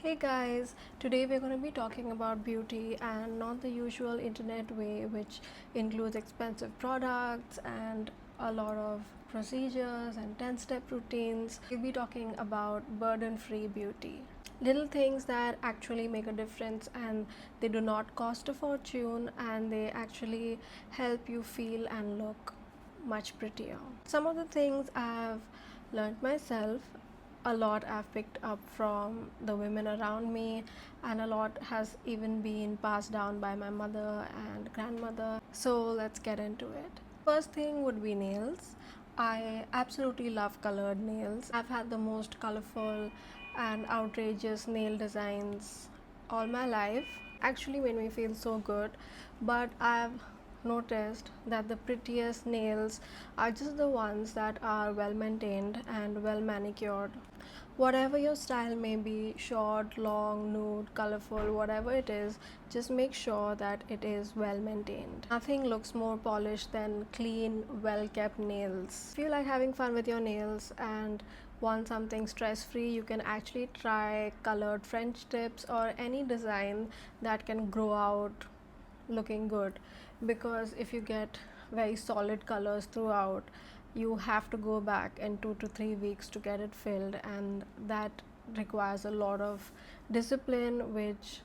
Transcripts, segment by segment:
Hey guys, today we're going to be talking about beauty and not the usual internet way, which includes expensive products and a lot of procedures and 10-step routines. We'll be talking about burden free beauty. Little things that actually make a difference, and they do not cost a fortune, and they actually help you feel and look much prettier. Some of the things I've learned myself, a lot I've picked up from the women around me, and a lot has even been passed down by my mother and grandmother. So let's get into it. First thing would be nails. I absolutely love colored nails. I've had the most colorful and outrageous nail designs all my life. Actually made me feel so good, but I've noticed that the prettiest nails are just the ones that are well maintained and well manicured. Whatever your style may be, short, long, nude, colorful, whatever it is, just make sure that it is well maintained. Nothing looks more polished than clean, well kept nails. If you like having fun with your nails and want something stress free, you can actually try colored French tips or any design that can grow out looking good, because if you get very solid colors throughout, you have to go back in 2 to 3 weeks to get it filled, and that requires a lot of discipline, which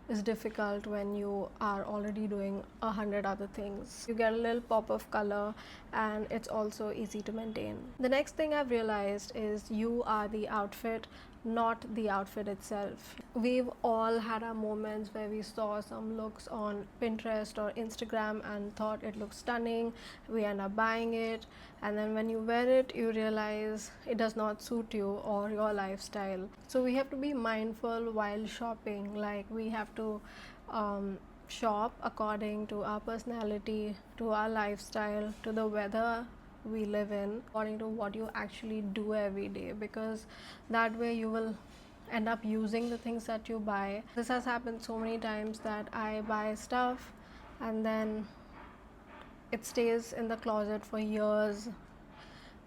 is difficult when you are already doing 100 other things. You get a little pop of color, and it's also easy to maintain. The next thing I've realized is you are the outfit, not the outfit itself. We've all had our moments where we saw some looks on Pinterest or Instagram and thought it looked stunning. We end up buying it, and then when you wear it, you realize it does not suit you or your lifestyle. So we have to be mindful while shopping. Like, we have to shop according to our personality, to our lifestyle, to the weather we live in, according to what you actually do every day, because that way you will end up using the things that you buy. This has happened so many times that I buy stuff and then it stays in the closet for years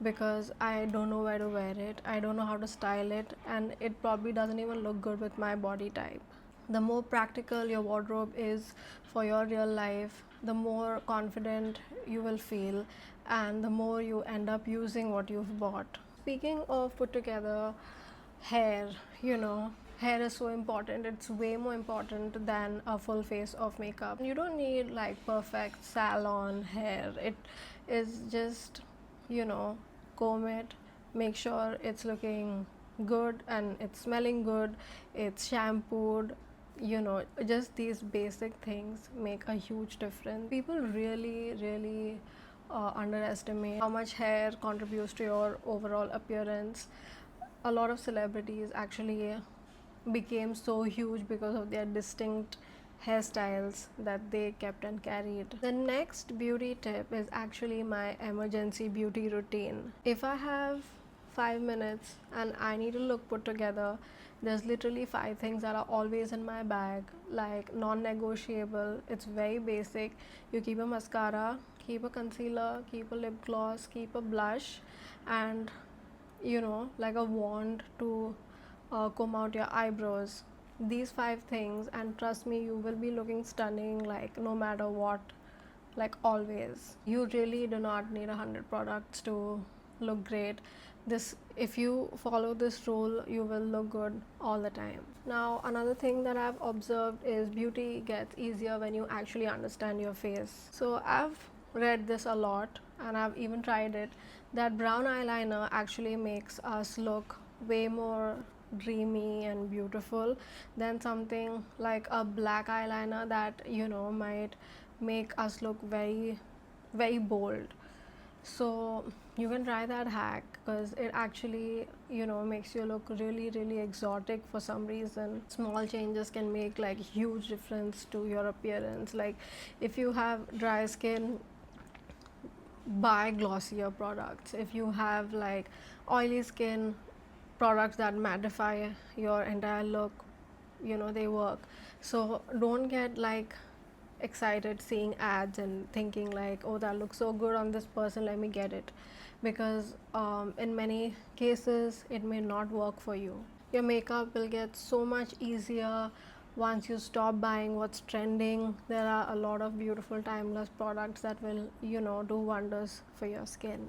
because I don't know where to wear it, I don't know how to style it, and it probably doesn't even look good with my body type. The more practical your wardrobe is for your real life, the more confident you will feel, and the more you end up using what you've bought. Speaking of put together, hair, hair is so important. It's way more important than a full face of makeup. You don't need like perfect salon hair. It is just, comb it, make sure it's looking good and it's smelling good, it's shampooed. Just these basic things make a huge difference. People really underestimate how much hair contributes to your overall appearance. A lot of celebrities actually became so huge because of their distinct hairstyles that they kept and carried. The next beauty tip is actually my emergency beauty routine. If I have 5 minutes and I need to look put together, there's literally 5 things that are always in my bag, like non-negotiable. It's very basic. You keep a mascara, keep a concealer, keep a lip gloss, keep a blush, and like a wand to comb out your eyebrows. These 5 things, and trust me, you will be looking stunning, like no matter what, like always. You really do not need 100 products to look great. This, if you follow this rule, you will look good all the time. Now, another thing that I've observed is beauty gets easier when you actually understand your face. So I've read this a lot, and I've even tried it, that brown eyeliner actually makes us look way more dreamy and beautiful than something like a black eyeliner that might make us look very bold. So you can try that hack, because it actually makes you look really exotic for some reason. Small changes can make like huge difference to your appearance. Like, if you have dry skin, buy glossier products. If you have like oily skin, products that mattify your entire look, they work. So don't get like excited seeing ads and thinking like, oh, that looks so good on this person, let me get it, because in many cases it may not work for you. Your makeup will get so much easier once you stop buying what's trending. There are a lot of beautiful timeless products that will, do wonders for your skin.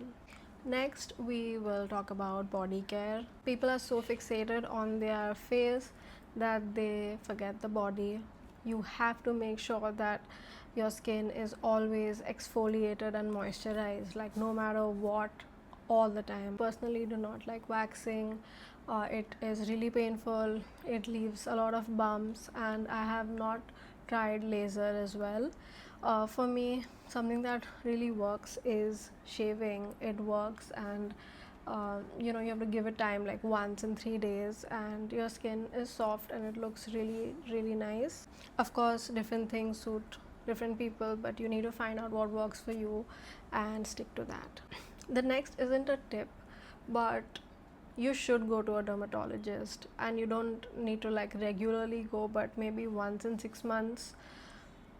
Next, we will talk about body care. People are so fixated on their face that they forget the body. You have to make sure that your skin is always exfoliated and moisturized, like no matter what, all the time. Personally, do not like waxing. It is really painful. It leaves a lot of bumps, and I have not tried laser as well. For me, something that really works is shaving. It works, and you have to give it time, like once in 3 days, and your skin is soft and it looks really, really nice. Of course, different things suit different people, but you need to find out what works for you and stick to that. The next isn't a tip, but you should go to a dermatologist, and you don't need to like regularly go, but maybe once in 6 months.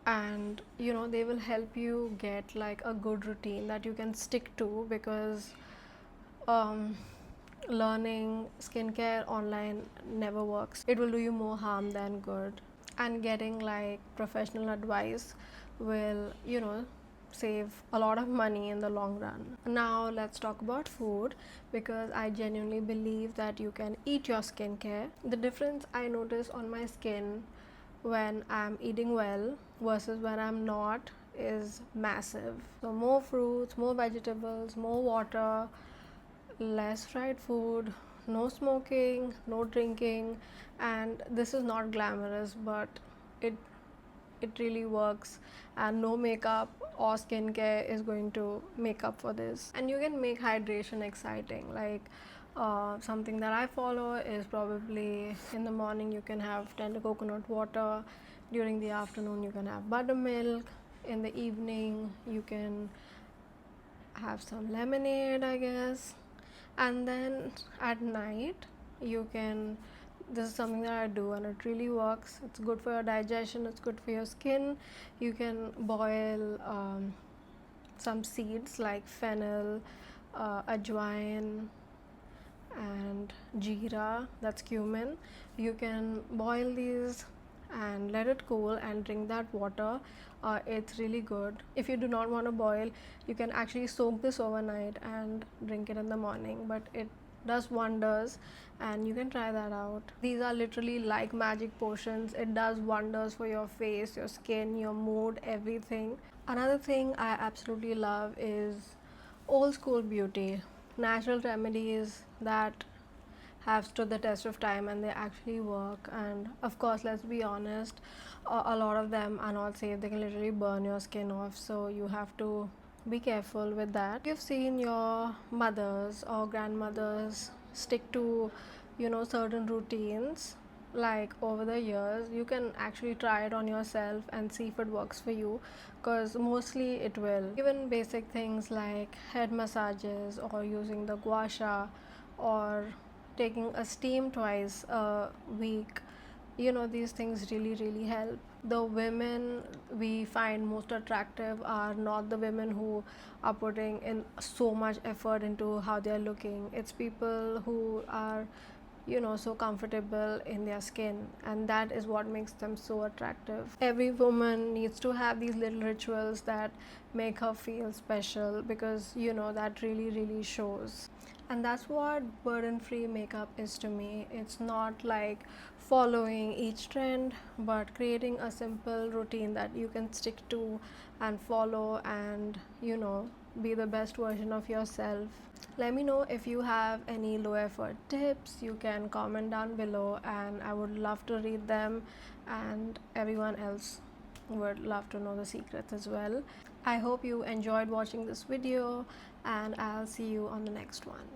And they will help you get like a good routine that you can stick to, because um, learning skincare online never works. It will do you more harm than good, and getting like professional advice will save a lot of money in the long run. Now let's talk about food, because I genuinely believe that you can eat your skincare. The difference I notice on my skin when I'm eating well versus when I'm not is massive. So more fruits, more vegetables, more water, less fried food, no smoking, no drinking. And this is not glamorous, but it really works, and no makeup or skincare is going to make up for this. And you can make hydration exciting, like something that I follow is probably in the morning you can have tender coconut water, during the afternoon you can have buttermilk, in the evening you can have some lemonade, I guess, and then at night you can, this is something that I do and it really works. It's good for your digestion, it's good for your skin. You can boil some seeds like fennel, ajwain, and jeera, that's cumin. You can boil these and let it cool and drink that water. It's really good. If you do not want to boil, you can actually soak this overnight and drink it in the morning, but it does wonders, and you can try that out. These are literally like magic potions. It does wonders for your face, your skin, your mood, everything. Another thing I absolutely love is old school beauty, natural remedies that have stood the test of time and they actually work. And of course, let's be honest, a lot of them are not safe. They can literally burn your skin off, so you have to be careful with that. You've seen your mothers or grandmothers stick to certain routines, like over the years. You can actually try it on yourself and see if it works for you, because mostly it will. Even basic things like head massages or using the gua sha, or taking a steam twice a week, these things really, really help. The women we find most attractive are not the women who are putting in so much effort into how they're looking. It's people who are so comfortable in their skin, and that is what makes them so attractive. Every woman needs to have these little rituals that make her feel special, because that really, really shows. And that's what burden free makeup is to me. It's not like following each trend, but creating a simple routine that you can stick to and follow, and be the best version of yourself. Let me know if you have any low effort tips. You can comment down below, and I would love to read them, and everyone else would love to know the secrets as well. I hope you enjoyed watching this video, and I'll see you on the next one.